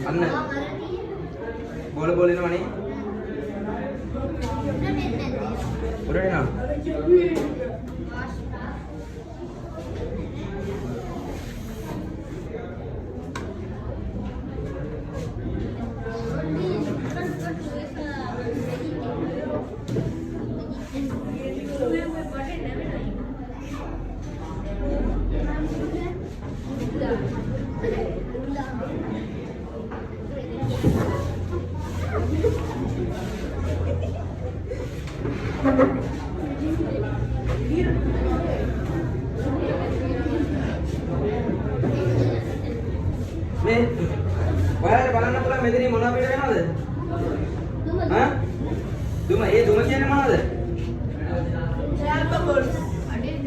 අන්න. බෝල බෝල එනවනේ. උඩට එනවා. මේ ඔයාලට බලන්න පුළුවන් මෙතනින් මොනවා පිට වෙනවද? හා? දුම කියන්නේ මොනවද?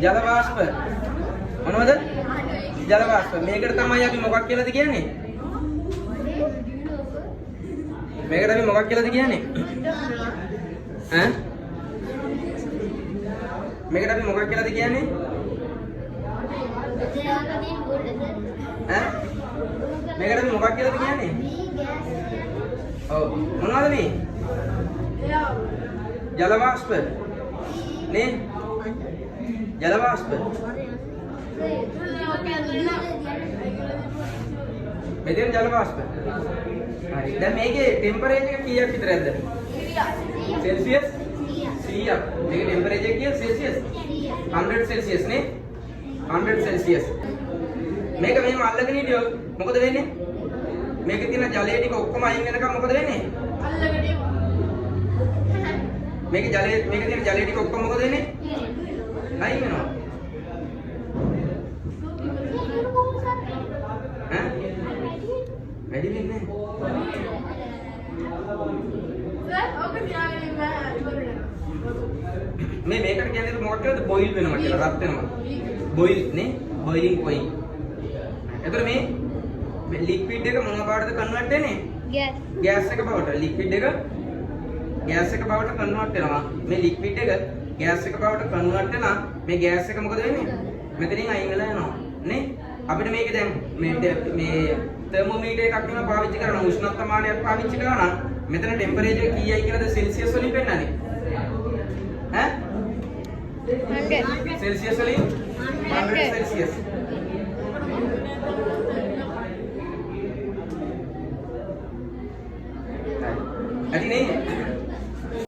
ජල වාෂ්ප. මොනවද? ජල වාෂ්ප. මේකට තමයි අපි මොකක් කියලාද කියන්නේ? මේකට අපි මොකක් කියලාද කියන්නේ? ඈ? මේකට අපි මොකක් කියලාද කියන්නේ? ඈ? මේකට අපි මොකක් කියලාද කියන්නේ? ඔව්. මොනවද මේ? ජල වාෂ්ප. නේ? ජල වාෂ්ප. මෙතන ජල වාෂ්ප. හරි. දැන් මේකේ ටෙම්පරේචර් එක කීයක් විතරද? සෙල්සියස් 100ක්. මේකේ ටෙම්පරේචර් එක කීයද? සෙල්සියස් 100 සෙල්සියස් නේ? 100 සෙල්සියස්. මේක මෙහෙම අල්ලගෙන හිටියොත් මොකද වෙන්නේ? මේකේ තියෙන ජලය ටික ඔක්කොම අයින් වෙනකම් මොකද වෙන්නේ? අල්ලගෙන මේකේ තියෙන ජලය ටික ඔක්කොම මොකද වෙන්නේ? අයින් වෙනවා. ඈ? වැඩි වෙන්නේ නැහැ. මේකට කියන්නේ මොකක්ද? බොයිල් වෙනවා කියලා. රත් වෙනවා. බොයිල් නේ? Boiling point. එතකොට මේ ලික්විඩ් එක මොන බවටද කන්වර්ට් වෙන්නේ? ගෑස් එක බවට. ලික්විඩ් එක ගෑස් එක බවට කන්වර්ට් වෙනවා. මේ ලික්විඩ් එක ගෑස් එක බවට කන්වර්ට් වෙනා මේ ගෑස් එක මොකද වෙන්නේ? මෙතනින් අයින් වෙලා යනවා. නේ? අපිට මේක දැන් මේ තර්මෝමීටර් එකක් වෙන පාවිච්චි කරන උෂ්ණත්වමානයක් පාවිච්චි කරනවා නම් මෙතන ටෙම්පරේචර් කීයයි කියලාද සෙල්සියස් වලින් පෙන්නන්නේ? ඈ? 100 සෙල්සියස් වලින් 100 සෙල්සියස්. ඇති නේ?